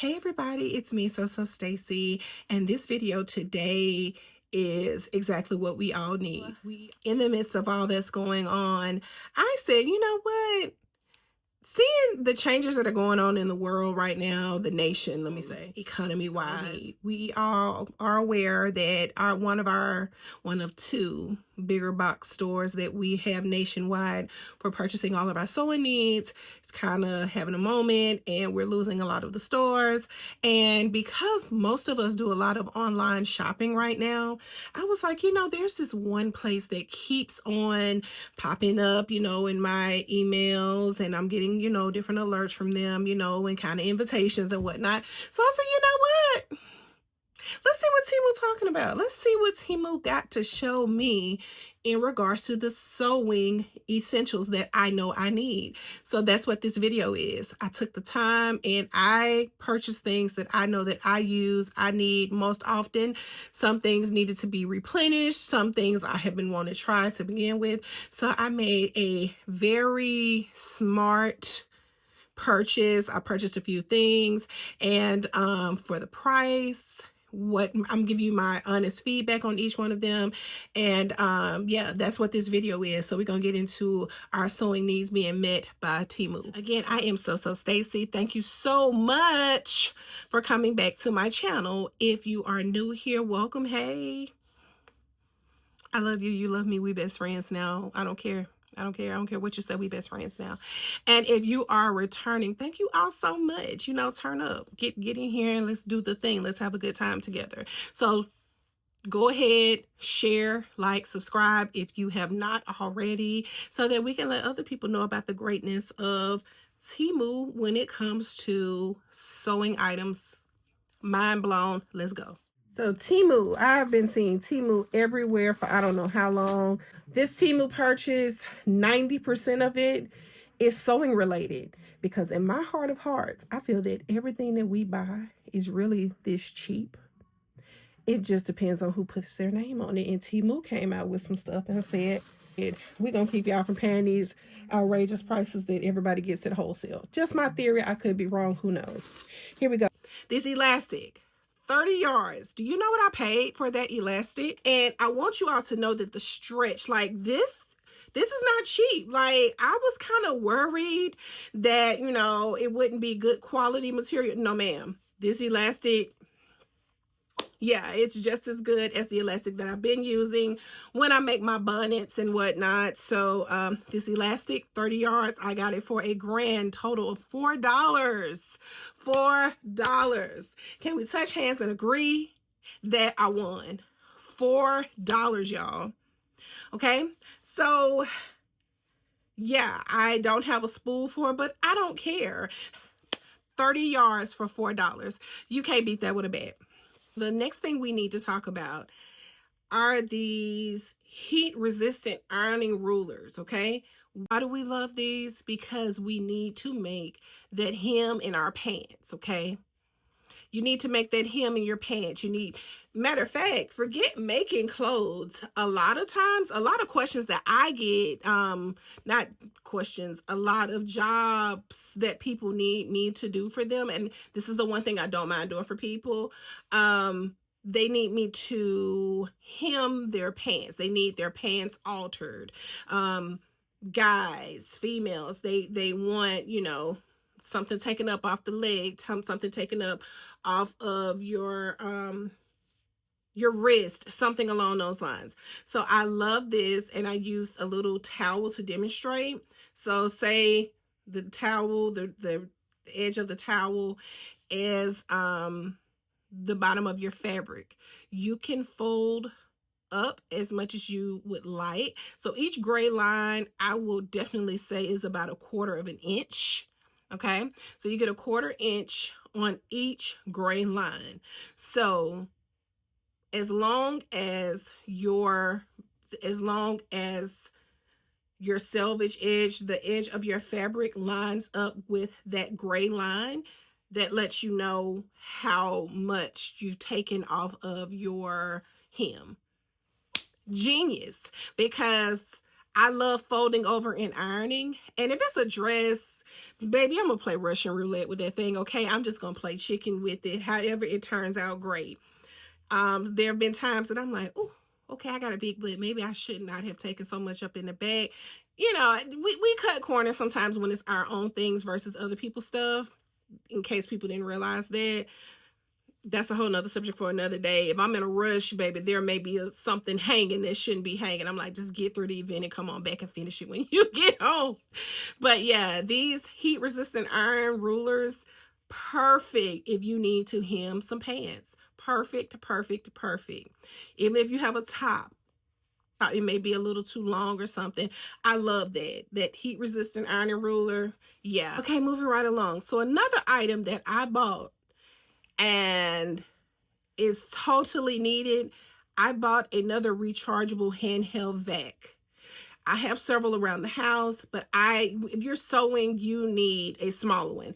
Hey everybody, it's me, Sew Stacie, and this video today is exactly what we all need. In the midst of all that's going on, I said, you know what? Seeing the changes that are going on in the world right now, the nation, let me say, economy-wise, we all are aware that one of two bigger box stores that we have nationwide for purchasing all of our sewing needs is kind of having a moment, and we're losing a lot of the stores. And because most of us do a lot of online shopping right now, I was like, there's this one place that keeps on popping up, in my emails, and I'm getting, different alerts from them, and kind of invitations and whatnot. So I said, you know what? Let's see what Teemu talking about. Let's see what Teemu got to show me in regards to the sewing essentials that I know I need. So that's what this video is. I took the time and I purchased things that I know that I need most often. Some things needed to be replenished. Some things I have been wanting to try to begin with. So I made a very smart purchase. I purchased a few things, and for the price, I'm giving you my honest feedback on each one of them. And yeah, that's what this video is. So we're gonna get into our sewing needs being met by Teemu. Again, I am Sew Stacie. Thank you so much for coming back to my channel. If you are new here, welcome. Hey, I love you, you love me, we best friends now. I don't care what you say, we best friends now. And if you are returning, thank you all so much. Turn up, get in here, and let's do the thing. Let's have a good time together. So go ahead, share, like, subscribe if you have not already, so that we can let other people know about the greatness of Teemu when it comes to sewing items. Mind blown. Let's go. So Teemu, I've been seeing Teemu everywhere for I don't know how long. This Teemu purchase, 90% of it is sewing related, because in my heart of hearts, I feel that everything that we buy is really this cheap. It just depends on who puts their name on it. And Teemu came out with some stuff and said, we're going to keep y'all from paying these outrageous prices that everybody gets at wholesale. Just my theory. I could be wrong. Who knows? Here we go. This elastic. 30 yards. Do you know what I paid for that elastic? And I want you all to know that the stretch, like this is not cheap. Like, I was kind of worried that, it wouldn't be good quality material. No, ma'am. This elastic, yeah, it's just as good as the elastic that I've been using when I make my bonnets and whatnot. So this elastic, 30 yards, I got it for a grand total of $4. $4. Can we touch hands and agree that I won? $4, y'all. Okay, so yeah, I don't have a spool for it, but I don't care. 30 yards for $4. You can't beat that with a bat. The next thing we need to talk about are these heat resistant ironing rulers. Okay, why do we love these? Because we need to make that hem in our pants. Okay, you need to make that hem in your pants. Matter of fact, forget making clothes. A lot of times, a lot of questions that I get, not questions, a lot of jobs that people need to do for them. And this is the one thing I don't mind doing for people. They need me to hem their pants. They need their pants altered. Guys, females, they want, something taken up off the leg, something taken up off of your wrist, something along those lines. So I love this, and I used a little towel to demonstrate. So say the towel, the edge of the towel is the bottom of your fabric. You can fold up as much as you would like. So each gray line, I will definitely say, is about 1/4 of an inch. Okay, so you get 1/4 inch on each gray line. So as long as your selvage edge, the edge of your fabric, lines up with that gray line, that lets you know how much you've taken off of your hem. Genius, because I love folding over and ironing. And if it's a dress, Baby, I'm gonna play Russian roulette with that thing, okay? I'm just gonna play chicken with it. However, it turns out great. There have been times that I'm like, oh, okay, I got a big butt. Maybe I should not have taken so much up in the bag. You know, we cut corners sometimes when it's our own things versus other people's stuff. In case people didn't realize that, that's a whole nother subject for another day. If I'm in a rush, baby, there may be something hanging that shouldn't be hanging. I'm like, just get through the event and come on back and finish it when you get home. But yeah, these heat resistant iron rulers, perfect if you need to hem some pants. Perfect, perfect, perfect. Even if you have a top, thought it may be a little too long or something. I love that heat resistant ironing ruler. Yeah. Okay, moving right along. So another item that I bought and is totally needed, I bought another rechargeable handheld vac. I have several around the house, but if you're sewing, you need a smaller one.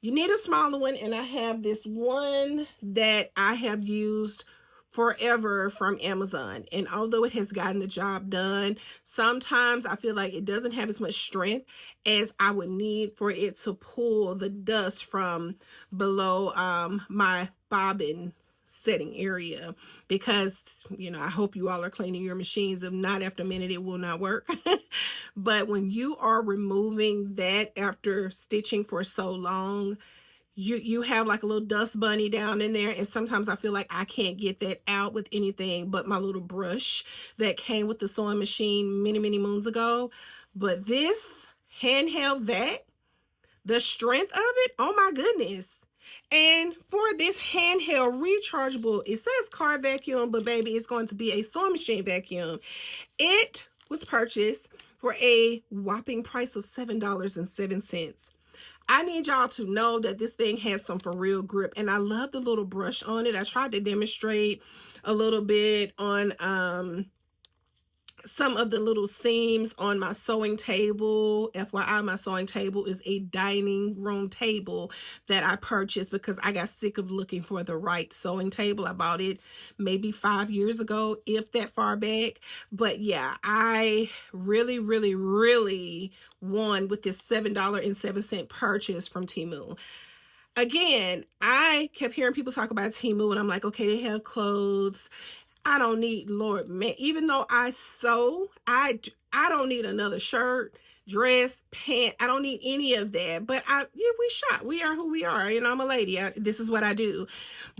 You need a smaller one, and I have this one that I have used forever from Amazon. And although it has gotten the job done, sometimes I feel like it doesn't have as much strength as I would need for it to pull the dust from below my bobbin setting area, because you know, I hope you all are cleaning your machines. If not, after a minute it will not work. But when you are removing that after stitching for so long, you have like a little dust bunny down in there, and sometimes I feel like I can't get that out with anything but my little brush that came with the sewing machine many moons ago. But this handheld vac, the strength of it, oh my goodness. And for this handheld rechargeable, it says car vacuum, but baby, it's going to be a sewing machine vacuum. It was purchased for a whopping price of $7.07. I need y'all to know that this thing has some for real grip, and I love the little brush on it. I tried to demonstrate a little bit on some of the little seams on my sewing table. FYI, my sewing table is a dining room table that I purchased because I got sick of looking for the right sewing table. I bought it maybe 5 years ago, if that far back. But yeah, I really won with this $7.07 purchase from Teemu. Again, I kept hearing people talk about Teemu, and I'm like, okay, they have clothes. I don't need, Lord, man, even though I sew, I don't need another shirt, dress, pant. I don't need any of that. But yeah, we shop. We are who we are. You know, I'm a lady. This is what I do.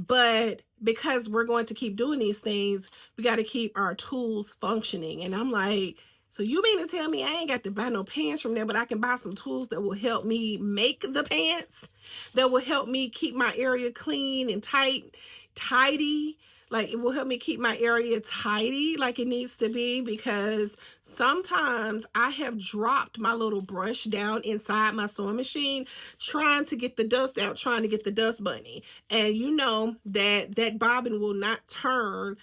But because we're going to keep doing these things, we got to keep our tools functioning. And I'm like, so you mean to tell me I ain't got to buy no pants from there, but I can buy some tools that will help me make the pants, that will help me keep my area clean and tidy. Like, it will help me keep my area tidy like it needs to be, because sometimes I have dropped my little brush down inside my sewing machine trying to get the dust out, trying to get the dust bunny. And you know that bobbin will not turn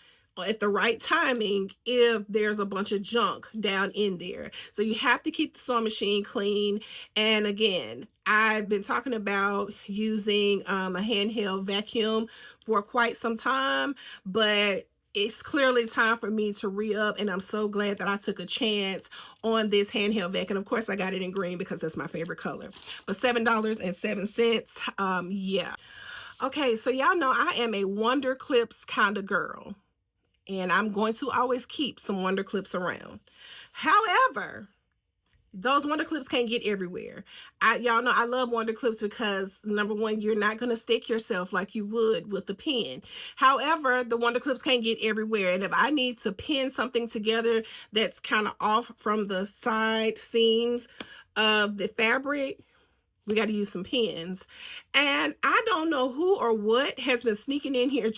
at the right timing if there's a bunch of junk down in there. So you have to keep the sewing machine clean. And again, I've been talking about using a handheld vacuum for quite some time, but it's clearly time for me to re-up, and I'm so glad that I took a chance on this handheld vac. And of course I got it in green because that's my favorite color. But $7.07, yeah. Okay, so y'all know I am a Wonder Clips kind of girl, and I'm going to always keep some Wonder Clips around. However, those Wonder Clips can't get everywhere. Y'all know I love Wonder Clips because, number one, you're not going to stick yourself like you would with the pen. However, the Wonder Clips can't get everywhere. And if I need to pin something together that's kind of off from the side seams of the fabric, we got to use some pins. And I don't know who or what has been sneaking in here,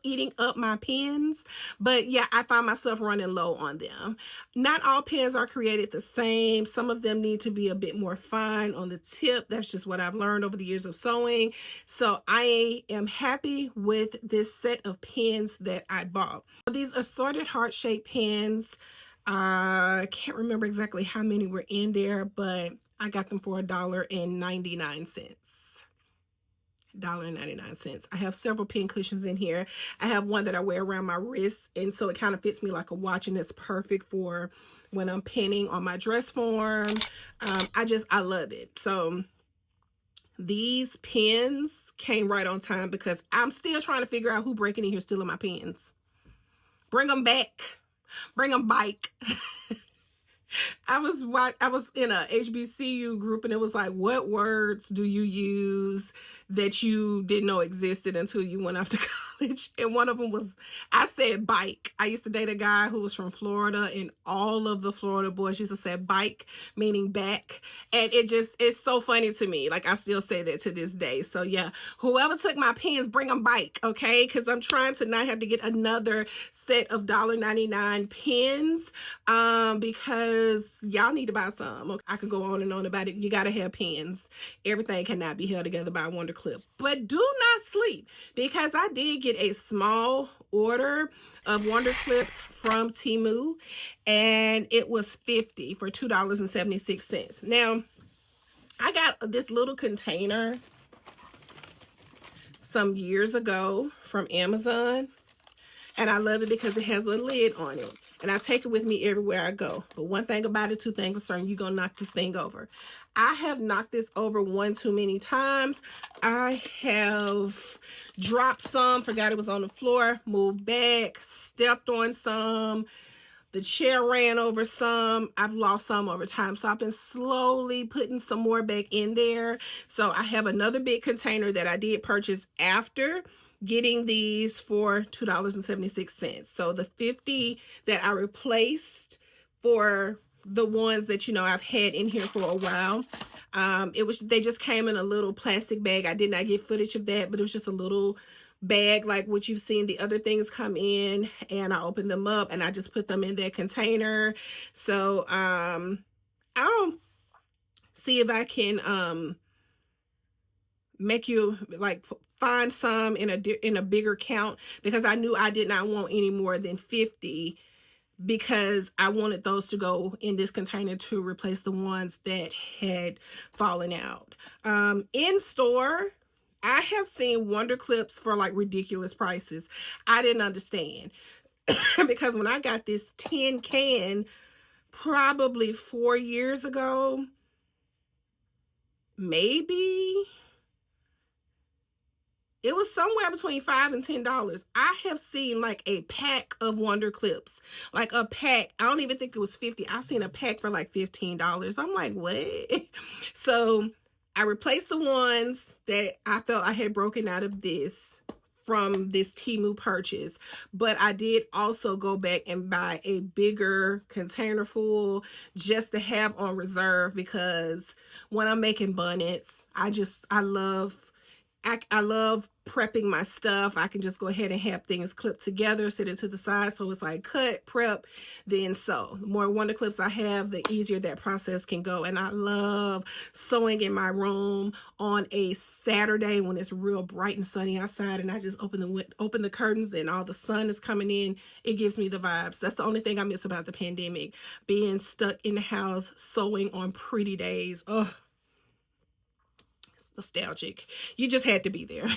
eating up my pins. But yeah, I find myself running low on them. Not all pins are created the same. Some of them need to be a bit more fine on the tip. That's just what I've learned over the years of sewing. So I am happy with this set of pins that I bought. These assorted heart-shaped pins, I can't remember exactly how many were in there, but I got them for $1.99. $1.99. I have several pin cushions in here. I have one that I wear around my wrist, and so it kind of fits me like a watch, and it's perfect for when I'm pinning on my dress form. I love it. So these pins came right on time because I'm still trying to figure out who breaking in here stealing my pins. Bring them back. Bring them back. I was in a HBCU group, and it was like, what words do you use that you didn't know existed until you went off to college? And one of them was, I said bike. I used to date a guy who was from Florida, and all of the Florida boys used to say bike, meaning back. And it's so funny to me. Like, I still say that to this day. So yeah, whoever took my pins, bring them back, okay? Because I'm trying to not have to get another set of $1.99 pins, because y'all need to buy some. Okay, I could go on and on about it. You gotta have pins. Everything cannot be held together by one clip. But do not sleep, because I did get a small order of Wonder Clips from Teemu, and it was 50 for $2.76. Now, I got this little container some years ago from Amazon, and I love it because it has a lid on it. And I take it with me everywhere I go. But one thing about it, two things concerned, you're going to knock this thing over. I have knocked this over one too many times. I have dropped some, forgot it was on the floor, moved back, stepped on some. The chair ran over some. I've lost some over time. So I've been slowly putting some more back in there. So I have another big container that I did purchase after getting these for $2.76. So the 50 that I replaced for the ones that, you know, I've had in here for a while, they just came in a little plastic bag. I did not get footage of that, but it was just a little bag like what you've seen the other things come in, and I opened them up and I just put them in that container. So I'll see if I can make you like find some in a bigger count, because I knew I did not want any more than 50, because I wanted those to go in this container to replace the ones that had fallen out. In store, I have seen Wonder Clips for like ridiculous prices. I didn't understand because when I got this tin can probably 4 years ago, maybe, it was somewhere between $5 and $10. I have seen like a pack of Wonder Clips, like a pack. I don't even think it was 50. I've seen a pack for like $15. I'm like, what? So I replaced the ones that I felt I had broken out of this from this Teemu purchase, but I did also go back and buy a bigger container full just to have on reserve, because when I'm making bonnets, I love prepping my stuff. I can just go ahead and have things clipped together, sit it to the side, so it's like cut, prep, then sew. The more Wonder Clips I have, the easier that process can go. And I love sewing in my room on a Saturday when it's real bright and sunny outside, and I just open the curtains and all the sun is coming in. It gives me the vibes. That's the only thing I miss about the pandemic, being stuck in the house sewing on pretty days. Oh, nostalgic. You just had to be there.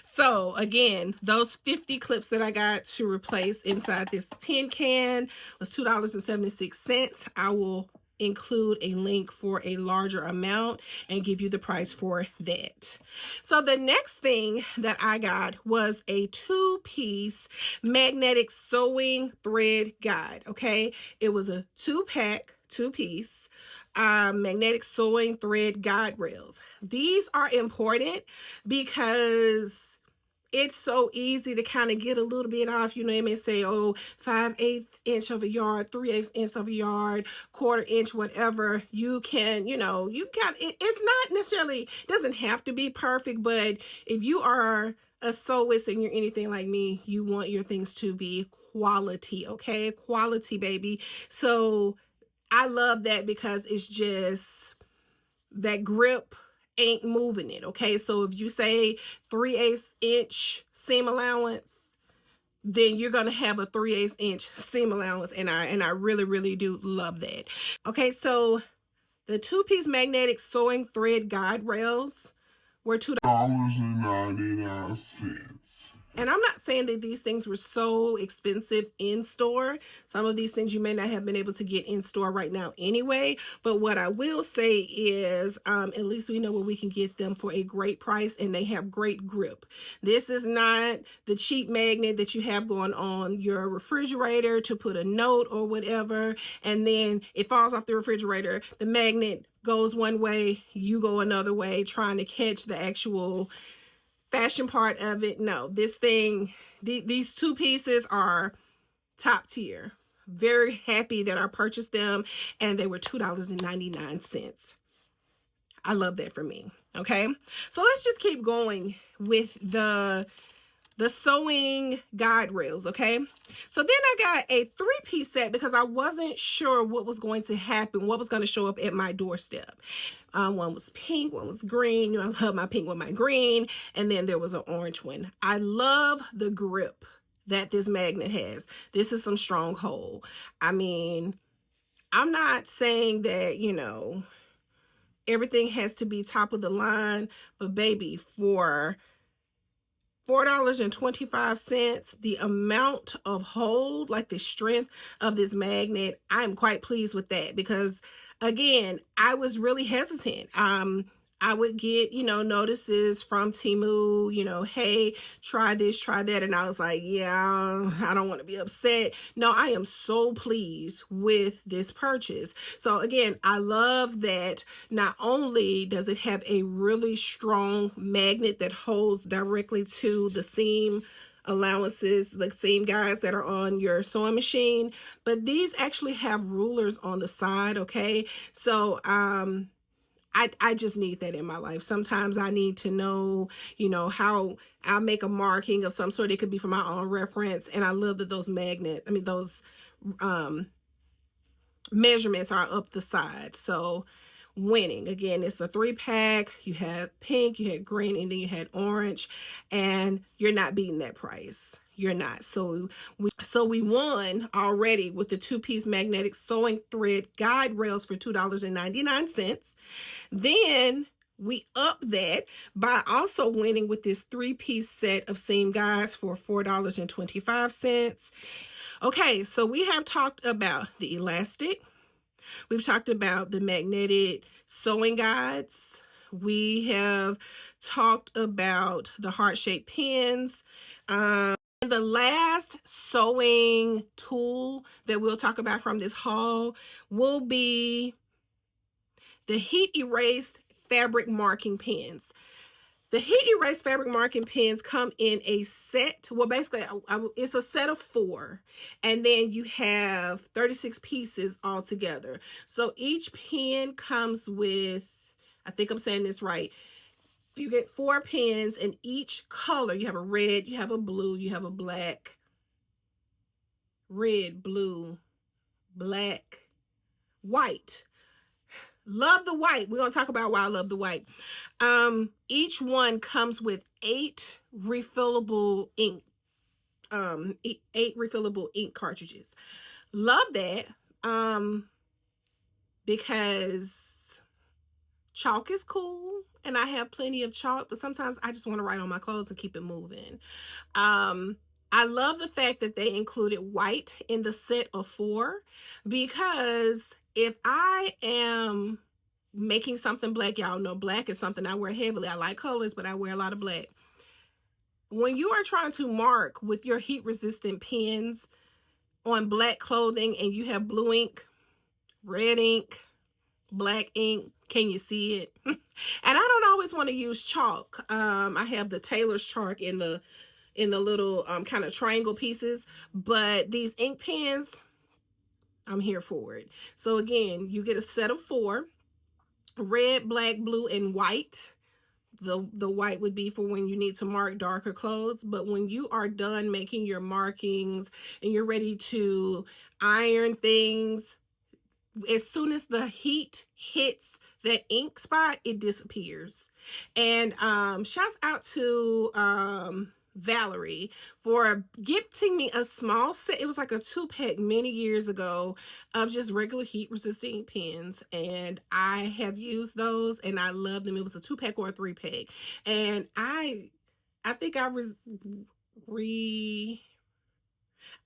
So again, those 50 clips that I got to replace inside this tin can was $2.76. I will include a link for a larger amount and give you the price for that. So the next thing that I got was a 2-piece magnetic sewing thread guide. Okay, it was a 2-pack, 2-piece magnetic sewing thread guide rails. These are important because it's so easy to kind of get a little bit off. You know, it may say, oh, 5/8 inch of a yard, 3/8 inch of a yard, 1/4 inch, whatever. You can, you know, you got it. It's not necessarily, doesn't have to be perfect, but if you are a sewist and you're anything like me, you want your things to be quality, okay? Quality, baby. So I love that because it's just that grip ain't moving it, okay? So if you say 3/8 inch seam allowance, then you're gonna have a 3/8 inch seam allowance, and I really, really do love that. Okay, so the 2-piece magnetic sewing thread guide rails were $2.99. And I'm not saying that these things were so expensive in store. Some of these things you may not have been able to get in store right now anyway. But what I will say is, at least we know where we can get them for a great price, and they have great grip. This is not the cheap magnet that you have going on your refrigerator to put a note or whatever, and then it falls off the refrigerator. The magnet goes one way, you go another way, trying to catch the actual fashion part of it. No, this thing, these two pieces are top tier. Very happy that I purchased them, and they were $2.99. I love that for me. Okay, so let's just keep going with the sewing guide rails. Okay, so then I got a 3-piece set because I wasn't sure what was going to happen, what was going to show up at my doorstep. One was pink, one was green. I love my pink with my green, and then there was an orange one. I love the grip that this magnet has. This is some stronghold. I mean, I'm not saying that, you know, everything has to be top of the line, but baby, for $4.25, the amount of hold, like the strength of this magnet, I'm quite pleased with that, because again, I was really hesitant. I would get, you know, notices from Teemu, you know, hey, try this, try that. And I was like, yeah, I don't want to be upset. No, I am so pleased with this purchase. So again, I love that not only does it have a really strong magnet that holds directly to the seam allowances, the seam guides that are on your sewing machine, but these actually have rulers on the side. Okay, so I just need that in my life. Sometimes I need to know, you know, how I'll make a marking of some sort. It could be for my own reference. And I love that those those measurements are up the side. So winning. Again, it's a 3-pack. You have pink, you had green, and then you had orange, and you're not beating that price. You're not. So we won already with the 2-piece magnetic sewing thread guide rails for $2.99. Then we up that by also winning with this 3-piece set of seam guides for $4.25. Okay, so we have talked about the elastic. We've talked about the magnetic sewing guides. We have talked about the heart-shaped pins. The last sewing tool that we'll talk about from this haul will be the heat erased fabric marking pins. The heat erased fabric marking pins come in a set. Well, basically, it's a set of 4, and then you have 36 pieces all together. So each pin comes with, I think I'm saying this right, you get 4 pins in each color. You have a red, you have a blue, you have a black, red, blue, black, white. Love the white. We're going to talk about why I love the white. Each one comes with 8 refillable ink, 8 refillable ink cartridges. Love that, because chalk is cool, and I have plenty of chalk, but sometimes I just want to write on my clothes and keep it moving. I love the fact that they included white in the set of 4, because if I am making something black, y'all know black is something I wear heavily. I like colors, but I wear a lot of black. When you are trying to mark with your heat resistant pens on black clothing and you have blue ink, red ink, black ink, can you see it? And I don't always want to use chalk. I have the Taylor's chalk in the little kind of triangle pieces, but these ink pens, I'm here for it. So again, you get a set of 4, red, black, blue, and white. The white would be for when you need to mark darker clothes, but when you are done making your markings and you're ready to iron things, as soon as the heat hits that ink spot, it disappears. And shouts out to Valerie for gifting me a small set. It was like a 2-pack many years ago of just regular heat resistant pens, and I have used those and I love them. It was a 2-pack or a 3-pack, and I think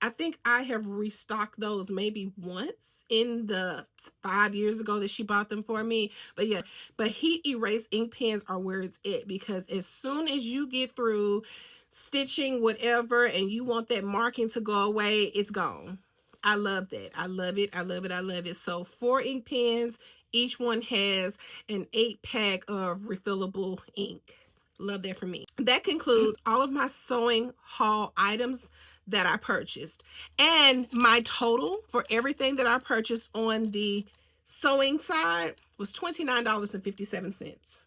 I think I have restocked those maybe once in the 5 years ago that she bought them for me. But yeah, but heat erase ink pens are where it's at, because as soon as you get through stitching whatever and you want that marking to go away, it's gone. I love that. I love it. I love it. I love it. So 4 ink pens, each one has an 8-pack of refillable ink. Love that for me. That concludes all of my sewing haul items that I purchased. And my total for everything that I purchased on the sewing side was $29.57.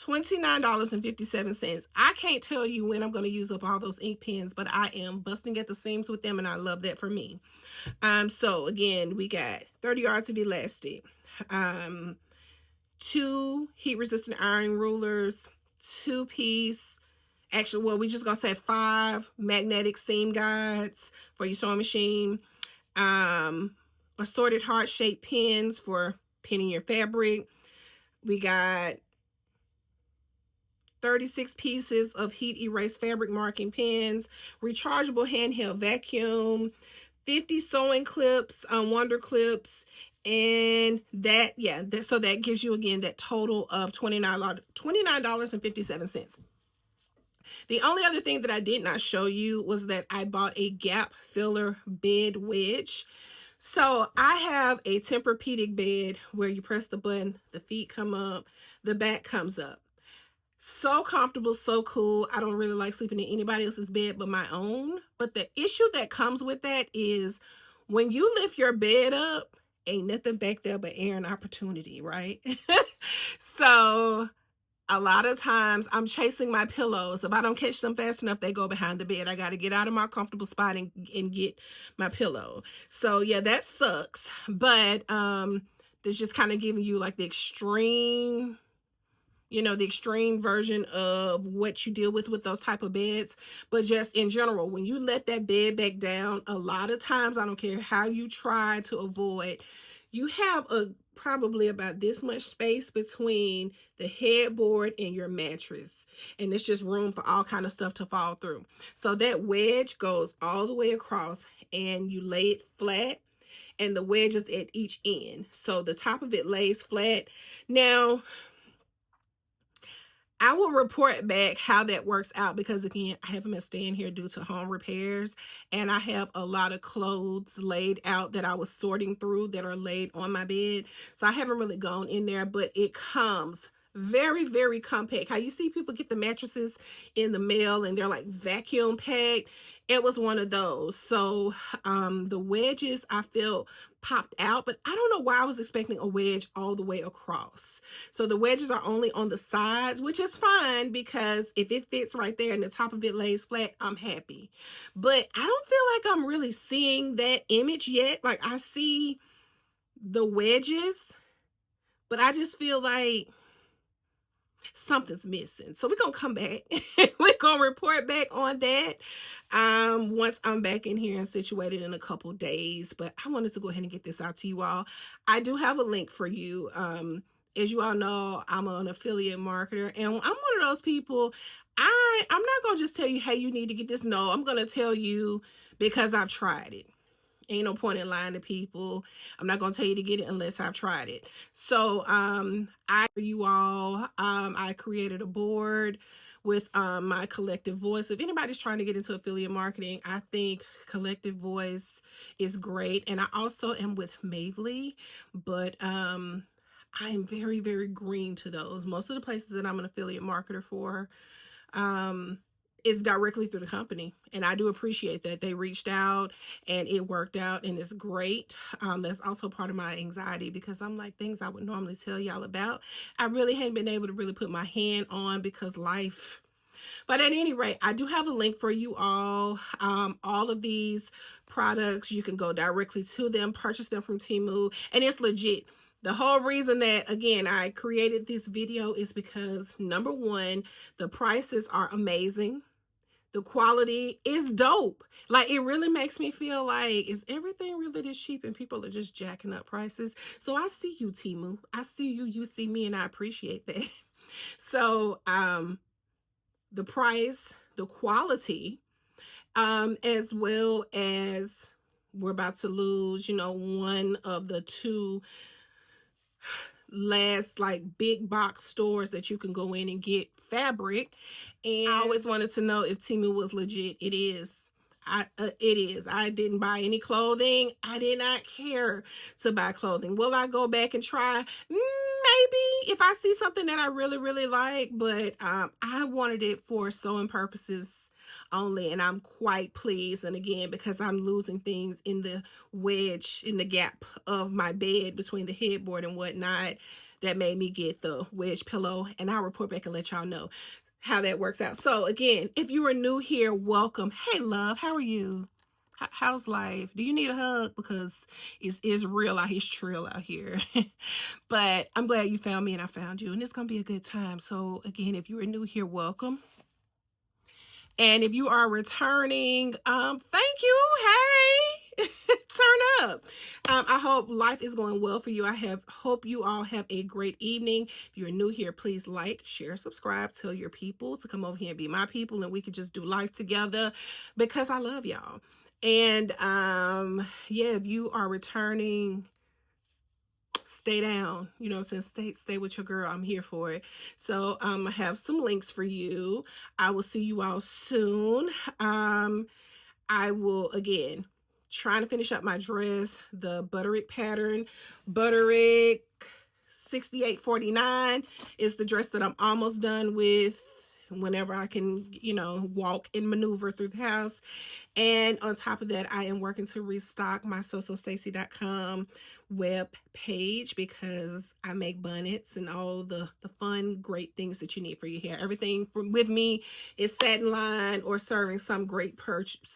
$29.57. I can't tell you when I'm going to use up all those ink pens, but I am busting at the seams with them, and I love that for me. So again, we got 30 yards of elastic, 2 heat resistant ironing rulers, 2-piece, actually, well, we just gonna say 5 magnetic seam guides for your sewing machine, assorted heart-shaped pins for pinning your fabric. We got 36 pieces of heat erase fabric marking pens, rechargeable handheld vacuum, 50 sewing clips, wonder clips, and that, yeah, so that gives you again that total of $29.57. The only other thing that I did not show you was that I bought a gap filler bed wedge. So I have a Tempur-Pedic bed where you press the button, the feet come up, the back comes up. So comfortable, so cool. I don't really like sleeping in anybody else's bed but my own. But the issue that comes with that is when you lift your bed up, ain't nothing back there but air and opportunity, right? So a lot of times I'm chasing my pillows. If I don't catch them fast enough, they go behind the bed. I got to get out of my comfortable spot and get my pillow. So yeah, that sucks. But this just kind of giving you like the extreme, the extreme version of what you deal with those type of beds. But just in general, when you let that bed back down, a lot of times, I don't care how you try to avoid, you have probably about this much space between the headboard and your mattress, and it's just room for all kind of stuff to fall through. So that wedge goes all the way across, and you lay it flat, and the wedge is at each end, so the top of it lays flat. Now I will report back how that works out, because again, I haven't been staying here due to home repairs, and I have a lot of clothes laid out that I was sorting through that are laid on my bed. So I haven't really gone in there, but it comes very, very compact. How you see people get the mattresses in the mail and they're like vacuum packed? It was one of those. So the wedges I felt popped out, but I don't know why I was expecting a wedge all the way across. So the wedges are only on the sides, which is fine, because if it fits right there and the top of it lays flat, I'm happy. But I don't feel like I'm really seeing that image yet. Like, I see the wedges, but I just feel like something's missing. So we're gonna come back. We're gonna report back on that once I'm back in here and situated in a couple days. But I wanted to go ahead and get this out to you all. I do have a link for you. As you all know, I'm an affiliate marketer, and I'm one of those people. I'm not gonna just tell you, hey, you need to get this. No, I'm gonna tell you because I've tried it. Ain't no point in lying to people. I'm not gonna tell you to get it unless I've tried it. So I created a board with my Collective Voice. If anybody's trying to get into affiliate marketing, I think Collective Voice is great. And I also am with Mavely, but I'm very, very green to those. Most of the places that I'm an affiliate marketer for is directly through the company, and I do appreciate that they reached out and it worked out, and it's great. That's also part of my anxiety, because I'm like, things I would normally tell y'all about, I really hadn't been able to really put my hand on because life. But at any rate, I do have a link for you all. All of these products, you can go directly to them, purchase them from Teemu, and it's legit. The whole reason that, again, I created this video is because, number one, the prices are amazing. The quality is dope. Like, it really makes me feel like, is everything really this cheap and people are just jacking up prices? So I see you, Teemu. I see you, you see me, and I appreciate that. So the price, the quality, as well as we're about to lose, you know, one of the two last like big box stores that you can go in and get fabric. And I always wanted to know if Teemu was legit. It is. It is. I didn't buy any clothing. I did not care to buy clothing. Will I go back and try? Maybe if I see something that I really, really like, but I wanted it for sewing purposes only, and I'm quite pleased. And again, because I'm losing things in the wedge, in the gap of my bed between the headboard and whatnot, that made me get the wedge pillow, and I'll report back and let y'all know how that works out. So again, if you are new here, welcome. Hey love, how are you? How's life? Do you need a hug? Because it's real out here, it's trill out here. But I'm glad you found me and I found you, and it's gonna be a good time. So again, if you are new here, welcome. And if you are returning, thank you. Hey, turn up. I hope life is going well for you. Hope you all have a great evening. If you're new here, please like, share, subscribe, tell your people to come over here and be my people, and we could just do life together because I love y'all. And yeah, if you are returning, stay down, you know, since stay with your girl. I'm here for it. So I have some links for you. I will see you all soon. I will, again, trying to finish up my dress, the Butterick pattern. Butterick 6849 is the dress that I'm almost done with. Whenever I can, you know, walk and maneuver through the house. And on top of that, I am working to restock my sewstacie.com web page, because I make bonnets and all the fun, great things that you need for your hair. Everything with me is satin line or serving some great purpose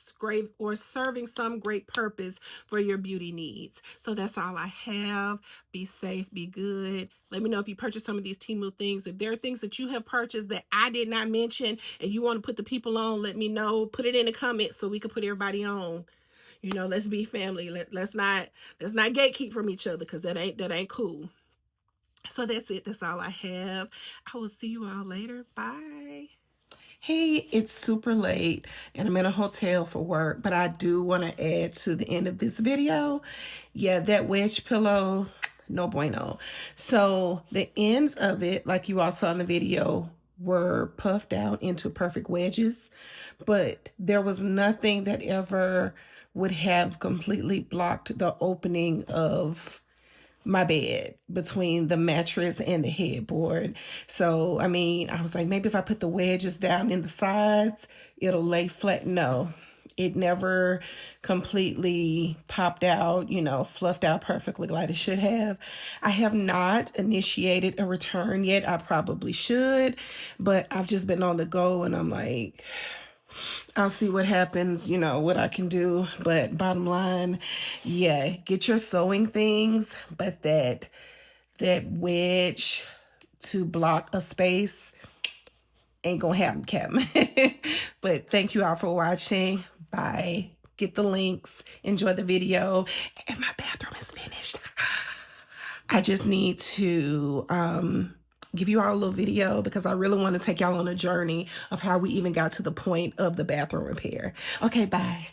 for your beauty needs. So that's all I have. Be safe, be good. Let me know if you purchased some of these Teemu things. If there are things that you have purchased that I did not mention and you want to put the people on, let me know. Put it in the comments so we can put everybody on. You know, let's be family. Let's not gatekeep from each other, because that ain't cool. So that's it. That's all I have. I will see you all later. Bye. Hey, it's super late and I'm in a hotel for work, but I do want to add to the end of this video. Yeah, that wedge pillow, no bueno. So the ends of it, like you all saw in the video, were puffed out into perfect wedges, but there was nothing that ever would have completely blocked the opening of my bed between the mattress and the headboard. So, I mean, I was like, maybe if I put the wedges down in the sides, it'll lay flat. No, it never completely popped out, you know, fluffed out perfectly like it should have. I have not initiated a return yet. I probably should, but I've just been on the go, and I'm like, I'll see what happens, you know, what I can do. But bottom line, yeah, get your sewing things, but that wedge to block a space ain't gonna happen, Captain. But thank you all for watching. Bye. Get the links. Enjoy the video. And my bathroom is finished. I just need to give you all a little video, because I really want to take y'all on a journey of how we even got to the point of the bathroom repair. Okay, bye.